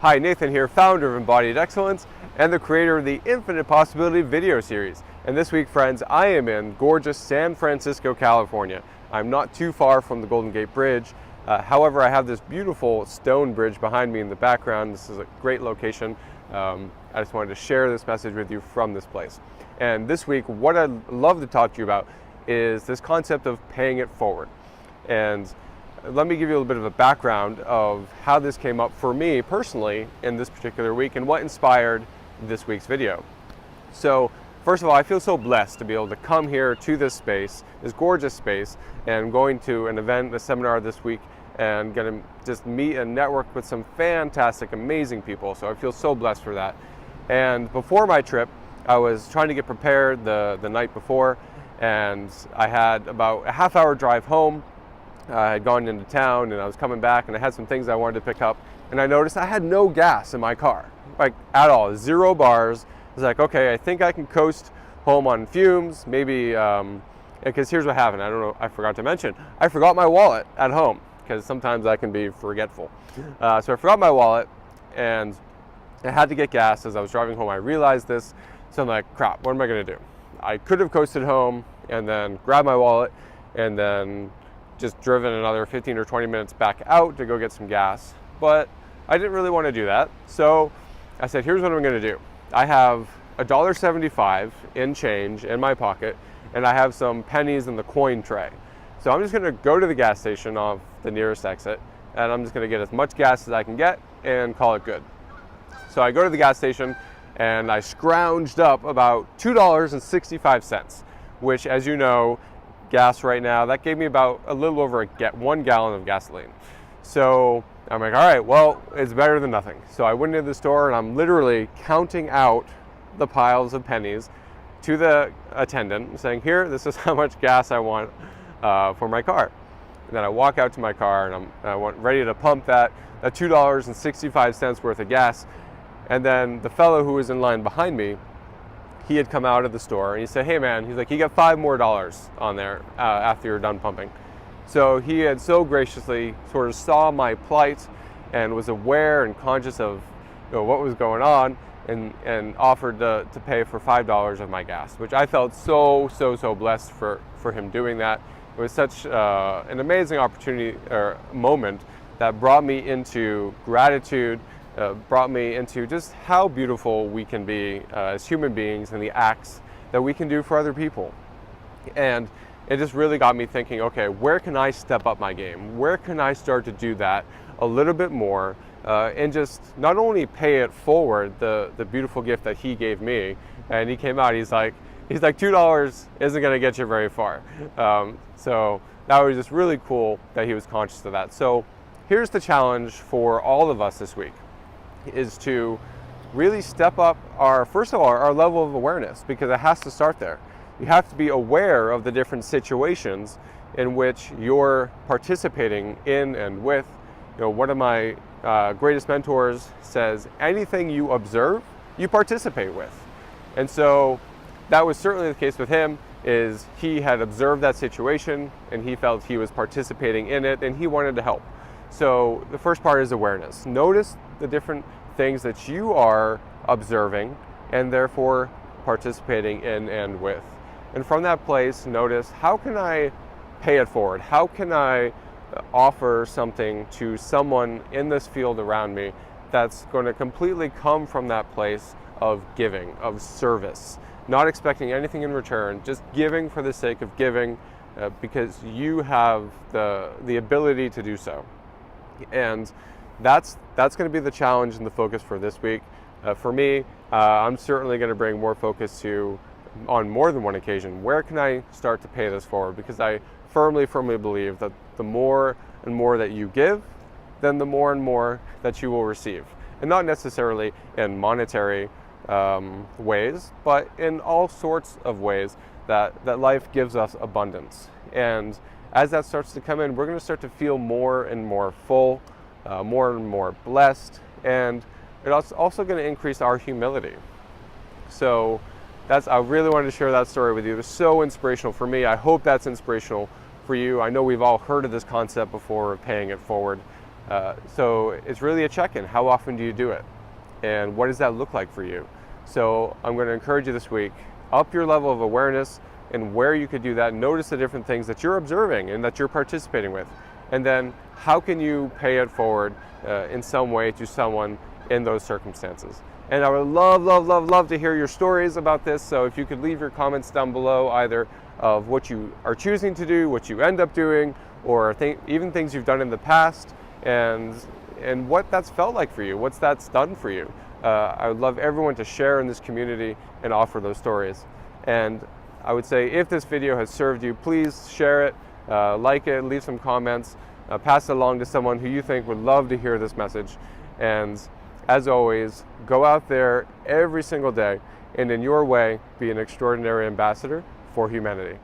Hi, Nathan here, founder of Embodied Excellence and the creator of the Infinite Possibility video series. And this week, friends, I am in gorgeous San Francisco, California. I'm not too far from the Golden Gate Bridge. However, I have this beautiful stone bridge behind me in the background. This is a great location. I just wanted to share this message with you from this place. And this week, what I'd love to talk to you about is this concept of paying it forward. And let me give you a little bit of a background of how this came up for me personally in this particular week and what inspired this week's video. So first of all, I feel so blessed to be able to come here to this space, this gorgeous space, and I'm going to an event, a seminar this week, and going to just meet and network with some fantastic, amazing people. So I feel so blessed for that. And before my trip, I was trying to get prepared the night before, and I had about a half-hour drive home. I had gone into town and I was coming back and I had some things I wanted to pick up, and I noticed I had no gas in my car, like at all, 0 bars. I was like, okay, I think I can coast home on fumes, maybe, because here's what happened. I don't know, I forgot to mention, I forgot my wallet at home, because sometimes I can be forgetful. So I forgot my wallet and I had to get gas as I was driving home. I realized this, so I'm like, crap, what am I gonna do? I could have coasted home and then grabbed my wallet and then just driven another 15 or 20 minutes back out to go get some gas, but I didn't really want to do that. So I said, here's what I'm going to do. I have $1.75 in change in my pocket, and I have some pennies in the coin tray. So I'm just going to go to the gas station off the nearest exit, and I'm just going to get as much gas as I can get and call it good. So I go to the gas station and I scrounged up about $2.65, which, as you know, gas right now, that gave me about a little over 1 gallon of gasoline. So I'm like, all right, well, it's better than nothing. So I went into the store and I'm literally counting out the piles of pennies to the attendant, saying, here, this is how much gas I want for my car. And then I walk out to my car and I'm ready to pump that $2.65 worth of gas. And then the fellow who was in line behind me, he had come out of the store and he said, hey man, he's like, you got $5 more on there after you're done pumping. So he had so graciously sort of saw my plight and was aware and conscious of what was going on, and offered to pay for $5 of my gas, which I felt so blessed for him doing that. It was such an amazing opportunity or moment that brought me into gratitude, brought me into just how beautiful we can be as human beings and the acts that we can do for other people. And it just really got me thinking, okay, where can I step up my game? Where can I start to do that a little bit more and just not only pay it forward, the beautiful gift that he gave me. And he came out, he's like, $2 isn't gonna get you very far. So that was just really cool that he was conscious of that. So here's the challenge for all of us this week, is to really step up first of all, our level of awareness, because it has to start there. You have to be aware of the different situations in which you're participating in and with. One of my greatest mentors says, anything you observe, you participate with. And so that was certainly the case with him, is he had observed that situation and he felt he was participating in it and he wanted to help. So the first part is awareness. Notice the different things that you are observing and therefore participating in and with. And from that place, notice, how can I pay it forward? How can I offer something to someone in this field around me that's going to completely come from that place of giving, of service, not expecting anything in return, just giving for the sake of giving because you have the ability to do so. And that's going to be the challenge and the focus for this week. For me, I'm certainly going to bring more focus to, on more than one occasion, where can I start to pay this forward? Because I firmly believe that the more and more that you give, then the more and more that you will receive. And not necessarily in monetary ways, but in all sorts of ways that life gives us abundance. And as that starts to come in, we're going to start to feel more and more full, more and more blessed, and it's also going to increase our humility. So I really wanted to share that story with you. It was so inspirational for me. I hope that's inspirational for you. I know we've all heard of this concept before of paying it forward, So it's really a check-in. How often do you do it? And what does that look like for you? So I'm going to encourage you this week, up your level of awareness and where you could do that. Notice the different things that you're observing and that you're participating with. And then how can you pay it forward in some way to someone in those circumstances? And I would love to hear your stories about this. So if you could leave your comments down below, either of what you are choosing to do, what you end up doing, or even things you've done in the past, and what that's felt like for you, what's that's done for you. I would love everyone to share in this community and offer those stories. And I would say if this video has served you, please share it, like it, leave some comments, pass it along to someone who you think would love to hear this message. And as always, go out there every single day and in your way be an extraordinary ambassador for humanity.